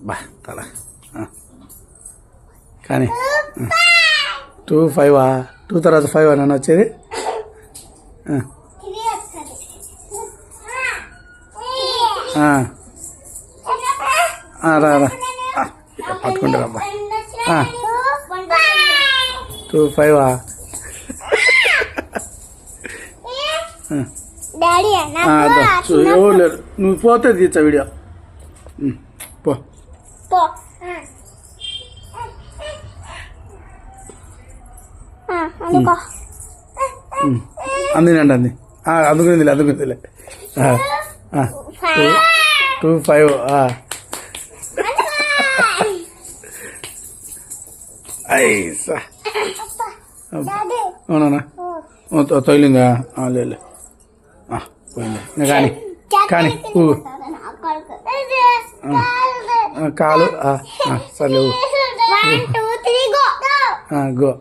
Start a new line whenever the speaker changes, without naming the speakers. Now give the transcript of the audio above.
బా తల కానీ 2 5 2 తర్వాత 5 నన్ను వచ్చేది రా రా పట్టుకుంటా అబ్బా 2 5 ఎవరు లేరు నువ్వు పోతే తీర్చా వీడియో పో అందినండి అందుకుందిలే 2 5 అవునా తగిలిందా లేదు పోయింది కానీ కాలు సర్లే గో